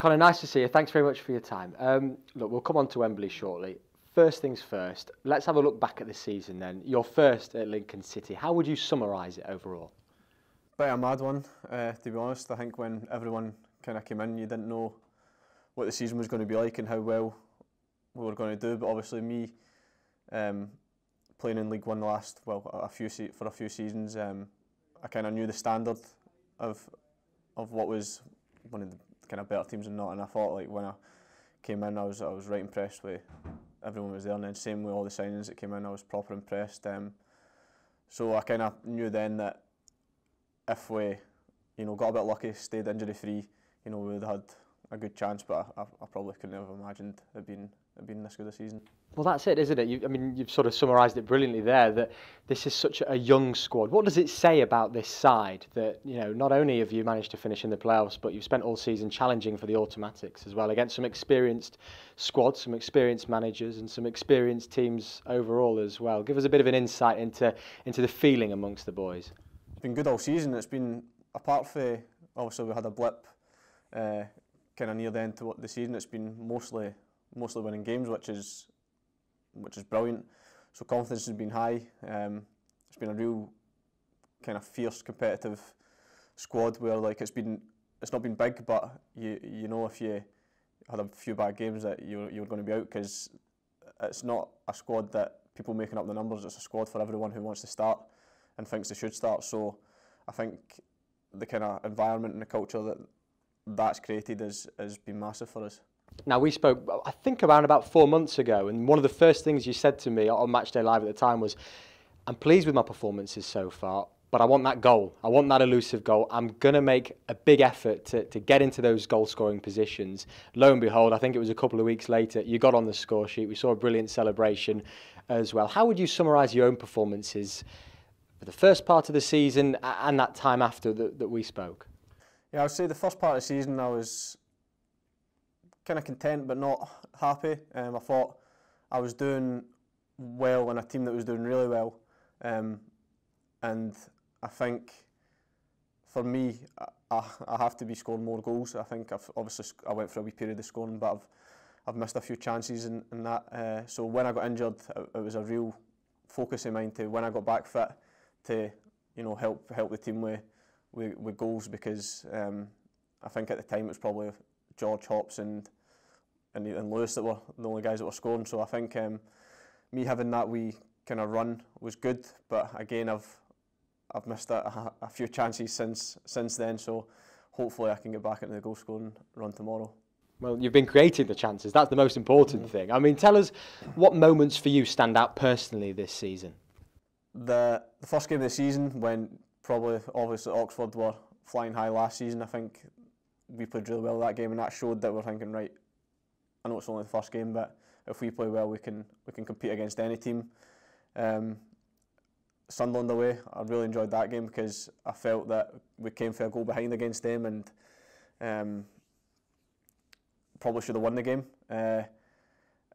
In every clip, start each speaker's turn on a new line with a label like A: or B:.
A: Conor, nice to see you. Thanks very much for your time. Look, we'll come on to Wembley shortly. First things first, let's have a look back at the season then. Your first at Lincoln City. How would you summarise it overall?
B: Bit of a mad one, to be honest. I think when everyone kind of came in, you didn't know what the season was going to be like and how well we were going to do. But obviously, me playing in League One for a few seasons, I kind of knew the standard of what was one of the kind of better teams and not. And I thought, like, when I came in, I was right impressed with everyone was there, and then same with all the signings that came in, I was proper impressed. So I kind of knew then that if we, got a bit lucky, stayed injury free, we would have had a good chance. But I probably couldn't have imagined it being this good a season.
A: Well, that's it, isn't it? You've sort of summarised it brilliantly there, that this is such a young squad. What does it say about this side that, not only have you managed to finish in the playoffs, but you've spent all season challenging for the automatics as well, against some experienced squads, some experienced managers and some experienced teams overall as well? Give us a bit of an insight into the feeling amongst the boys.
B: It's been good all season. It's been, apart from, obviously we had a blip kind of near the end to the season, it's been mostly winning games, which is brilliant. So confidence has been high. It's been a real kind of fierce competitive squad where, like, it's not been big, but you know if you had a few bad games that you were going to be out, because it's not a squad that people making up the numbers. It's a squad for everyone who wants to start and thinks they should start. So I think the kind of environment and the culture that's created has been massive for us.
A: Now, we spoke, I think, around about 4 months ago, and one of the first things you said to me on Matchday Live at the time was, I'm pleased with my performances so far, but I want that goal. I want that elusive goal. I'm going to make a big effort to get into those goal-scoring positions. Lo and behold, I think it was a couple of weeks later, you got on the score sheet. We saw a brilliant celebration as well. How would you summarise your own performances for the first part of the season and that time after that we spoke?
B: Yeah, I would say the first part of the season I was kind of content but not happy. I thought I was doing well in a team that was doing really well, and I think for me I have to be scoring more goals. I think I went for a wee period of scoring, but I've missed a few chances in that. So when I got injured, it was a real focus of mine to, when I got back fit, to help the team with goals, because I think at the time it was probably George, Hops and Lewis that were the only guys that were scoring. So I think me having that wee kind of run was good, but again I've missed a few chances since then. So hopefully I can get back into the goal scoring run tomorrow.
A: Well, you've been creating the chances. That's the most important thing. I mean, tell us what moments for you stand out personally this season.
B: The first game of the season, when probably obviously Oxford were flying high last season, I think we played really well that game, and that showed that we're thinking, right, I know it's only the first game, but if we play well, we can compete against any team. Sunderland away, I really enjoyed that game because I felt that we came for a goal behind against them, and probably should have won the game. And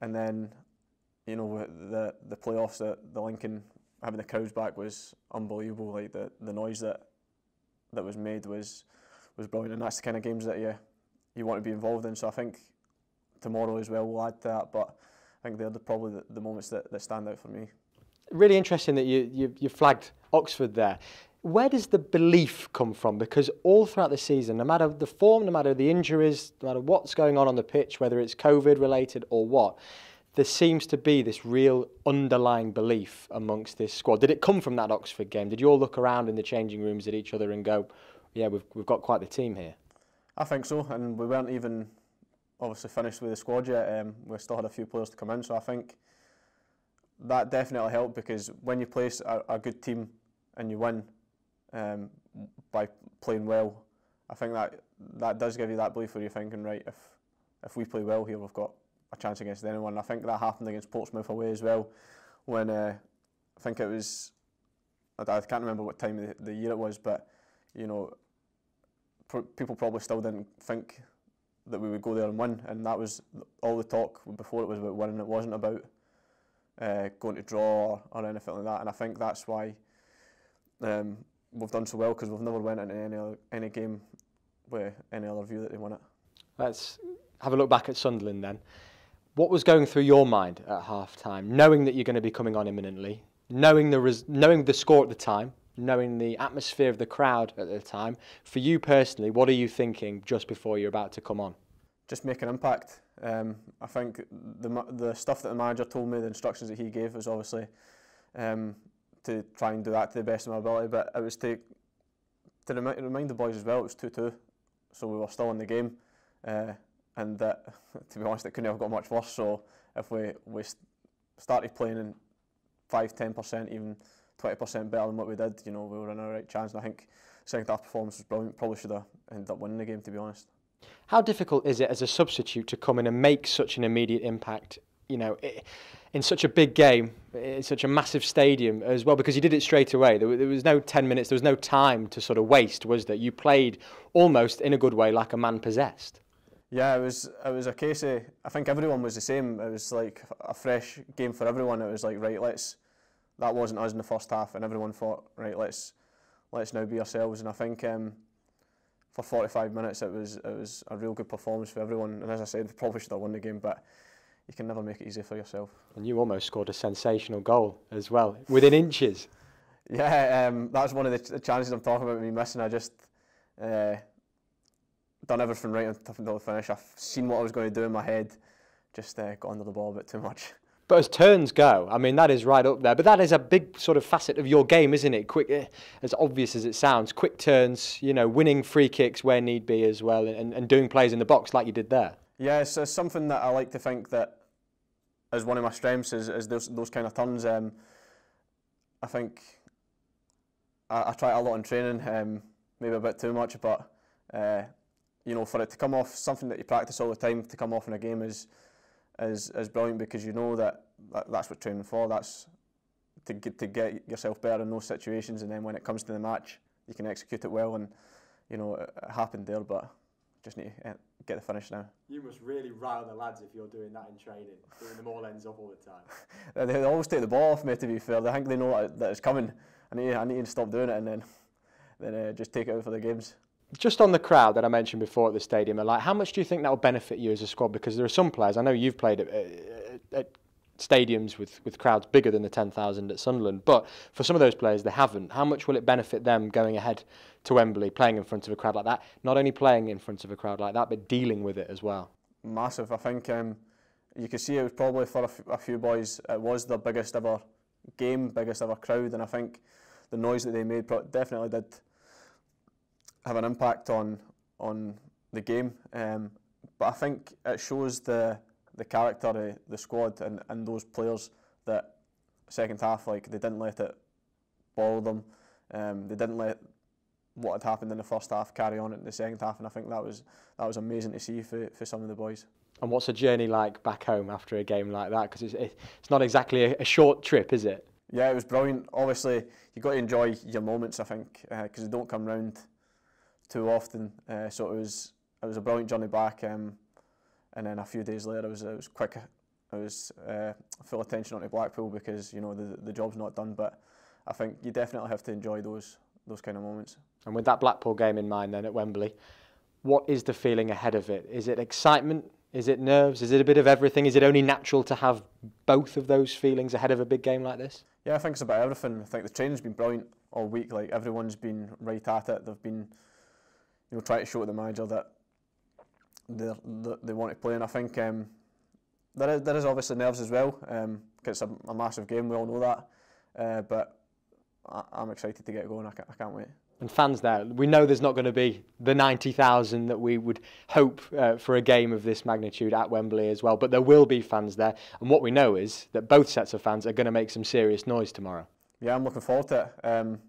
B: then, the playoffs, the Lincoln, having the crowds back was unbelievable. Like the noise that was made was brilliant, and that's the kind of games that you want to be involved in. So I think tomorrow as well will add to that, but I think they're probably the moments that stand out for me.
A: Really interesting that you flagged Oxford there. Where does the belief come from? Because all throughout the season, no matter the form, no matter the injuries, no matter what's going on the pitch, whether it's COVID related or what, there seems to be this real underlying belief amongst this squad. Did it come from that Oxford game? Did you all look around in the changing rooms at each other and go, yeah, we've got quite the team here?
B: I think so, and we weren't even obviously finished with the squad yet. We still had a few players to come in, so I think that definitely helped, because when you place a good team and you win by playing well, I think that does give you that belief where you're thinking, right, if we play well here, we've got a chance against anyone. I think that happened against Portsmouth away as well, when I think it was, I can't remember what time of the year it was, but people probably still didn't think that we would go there and win, and that was all the talk before. It was about winning. It wasn't about going to draw or anything like that, and I think that's why we've done so well, because we've never went into any game with any other view that they won it.
A: Let's have a look back at Sunderland then. What was going through your mind at half-time, knowing that you're going to be coming on imminently, knowing the score at the time, knowing the atmosphere of the crowd at the time? For you personally, what are you thinking just before you're about to come on?
B: Just make an impact. I think the stuff that the manager told me, the instructions that he gave, was obviously to try and do that to the best of my ability, but it was to remind the boys as well. It was 2-2, so we were still in the game, and that, to be honest, it couldn't have got much worse. So if we started playing in 5-10%, even 20% better than what we did, we were in our right chance. And I think second half performance was brilliant. Probably should have ended up winning the game, to be honest.
A: How difficult is it as a substitute to come in and make such an immediate impact, in such a big game, in such a massive stadium as well? Because you did it straight away. There was no 10 minutes, there was no time to sort of waste, was there? You played almost, in a good way, like a man possessed.
B: Yeah, it was a case of, I think everyone was the same. It was like a fresh game for everyone. It was like, right, that wasn't us in the first half, and everyone thought, right, let's now be ourselves. And I think for 45 minutes it was a real good performance for everyone. And as I said, we probably should have won the game, but you can never make it easy for yourself. And
A: you almost scored a sensational goal as well, within inches.
B: Yeah, that's one of the challenges I'm talking about me missing. I just done everything right until the finish. I've seen what I was going to do in my head, just got under the ball a bit too much.
A: But as turns go, I mean, that is right up there. But that is a big sort of facet of your game, isn't it? Quick, as obvious as it sounds, quick turns, winning free kicks where need be as well, and doing plays in the box like you did there.
B: Yeah, it's something that I like to think that is one of my strengths, is those kind of turns. I think I try it a lot in training, maybe a bit too much, but for it to come off, something that you practice all the time, to come off in a game is brilliant, because you know that's what training for. That's to get yourself better in those situations, and then when it comes to the match, you can execute it well. And it happened there, but just need to get the finish now.
A: You must really rile the lads if you're doing that in training, doing them all ends up all the time.
B: They always take the ball off me, to be fair. I think they know that it's coming. I need to stop doing it, and then just take it out for the games.
A: Just on the crowd that I mentioned before at the stadium, how much do you think that will benefit you as a squad? Because there are some players, I know you've played at stadiums with crowds bigger than the 10,000 at Sunderland, but for some of those players they haven't. How much will it benefit them going ahead to Wembley, playing in front of a crowd like that? Not only playing in front of a crowd like that, but dealing with it as well.
B: Massive. I think you could see it was probably for a few boys, it was their biggest ever game, biggest ever crowd, and I think the noise that they made definitely did have an impact on the game, but I think it shows the character of the squad and those players, that second half, they didn't let it bother them. They didn't let what had happened in the first half carry on in the second half, and I think that was amazing to see for some of the boys. And
A: what's a journey like back home after a game like that? Because it's not exactly a short trip, is it?
B: Yeah, it was brilliant. Obviously, you've got to enjoy your moments, I think, because they don't come round too often. So it was a brilliant journey back, and then a few days later it was quick. It was full attention onto Blackpool, because the job's not done. But I think you definitely have to enjoy those kind of moments.
A: And with that Blackpool game in mind, then at Wembley, what is the feeling ahead of it? Is it excitement? Is it nerves? Is it a bit of everything? Is it only natural to have both of those feelings ahead of a big game like this?
B: Yeah, I think it's about everything. I think the training's been brilliant all week. Everyone's been right at it. They've been trying to show to the manager that they want to play, and I think there is obviously nerves as well, because it's a massive game, we all know that, but I'm excited to get going. I can't wait.
A: And fans there, we know there's not going to be the 90,000 that we would hope for a game of this magnitude at Wembley as well, but there will be fans there, and what we know is that both sets of fans are going to make some serious noise tomorrow.
B: Yeah, I'm looking forward to it.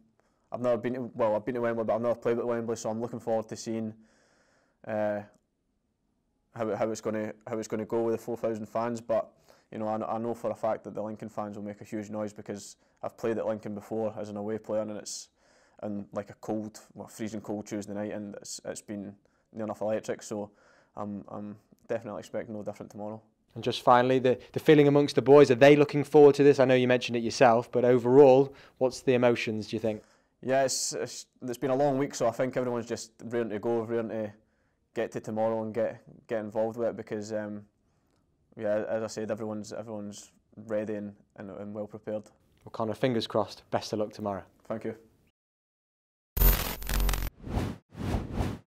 B: I've never been to, I've been to Wembley, but I've never played at Wembley, so I'm looking forward to seeing how it's going to go with the 4,000 fans. But I know for a fact that the Lincoln fans will make a huge noise, because I've played at Lincoln before as an away player, and it's like a freezing cold Tuesday night, and it's been near enough electric. So I'm definitely expecting no different tomorrow.
A: And just finally, the feeling amongst the boys, are they looking forward to this? I know you mentioned it yourself, but overall, what's the emotions, do you think?
B: Yeah, it's been a long week, so I think everyone's just ready to go, ready to get to tomorrow and get involved with it, because yeah, as I said, everyone's ready and well prepared.
A: Well, Conor, fingers crossed. Best of luck tomorrow.
B: Thank you.